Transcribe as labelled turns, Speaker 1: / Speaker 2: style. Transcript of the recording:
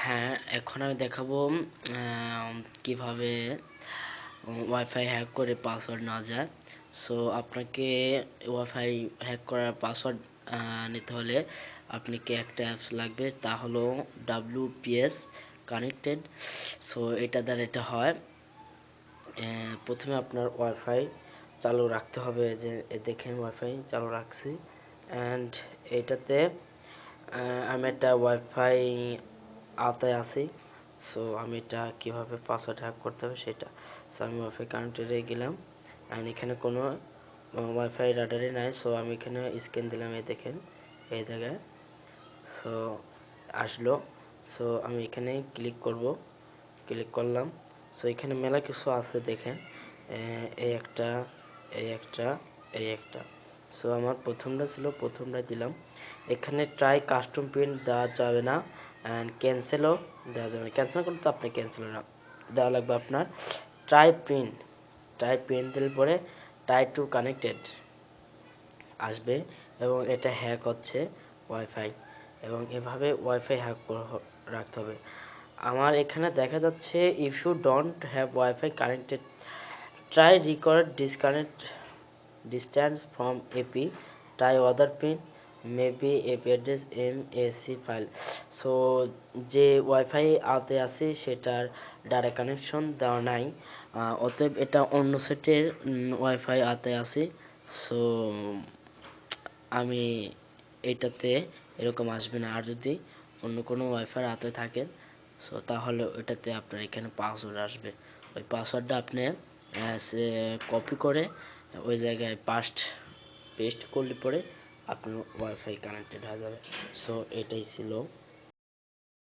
Speaker 1: হ্যাঁ, এখন আমি দেখাবো কিভাবে ওয়াইফাই হ্যাক করে পাসওয়ার্ড নেওয়া যায়। সো আপনাকে ওয়াইফাই হ্যাক করার পাসওয়ার্ড নিতে হলে আপনাকে একটা অ্যাপস লাগবে, তা হলো WPS কানেক্টেড। সো এটা দ্বারা এটা হয়। প্রথমে আপনার ওয়াইফাই চালু রাখতে হবে, যে দেখেন ওয়াইফাই চালু রাখছি অ্যান্ড এটাতে আমি একটা ওয়াইফাই আওতায় আছি। সো আমি এটা কীভাবে পাসওয়ার্ড হ্যাক করতে হবে সেটা। সো আমি ওয়াইফাই কানেক্টেডে গেলাম অ্যান্ড এখানে কোনো ওয়াইফাই রাডারে নাই। সো আমি এখানে স্ক্যান দিলাম, এই দেখেন এই জায়গায়। সো আসলো। সো আমি এখানে ক্লিক করলাম। সো এখানে মেলা কিছু আছে দেখেন, এই একটা, এই একটা, এই একটা। সো আমার প্রথমটা ছিল, প্রথমটা দিলাম। এখানে ট্রাই কাস্টম প্রিন্ট দেওয়া যাবে না অ্যান্ড ক্যান্সেলও দেওয়া যাবে না। ক্যান্সেল করতে আপনি ক্যান্সেল না দেওয়া লাগবে আপনার। ট্রাই প্রিন্ট দিলে পরে ট্রাই টু কানেক্টেড আসবে এবং এটা হ্যাক হচ্ছে ওয়াইফাই, এবং এভাবে ওয়াইফাই হ্যাক রাখতে হবে। আমার এখানে দেখা যাচ্ছে if you don't have wifi connected try record disconnect distance from AP try other pin maybe AP address MAC file. So যে ওয়াইফাই আওতে আছে সেটার ডাইরেক্ট কানেকশন দেওয়া নাই, অতএব এটা অন্য সেটের ওয়াইফাই আওতে আছে। সো আমি এটাতে এরকম আসবে না। আর যদি অন্য কোনো ওয়াইফাই আওতায় থাকেন সো তাহলে ওইটাতে আপনার এখানে পাসওয়ার্ড আসবে। ওই পাসওয়ার্ডটা আপনি কপি করে ওই জায়গায় পেস্ট করলে পরে আপনার ওয়াইফাই কানেক্টেড হয়ে যাবে। সো এটাই ছিল।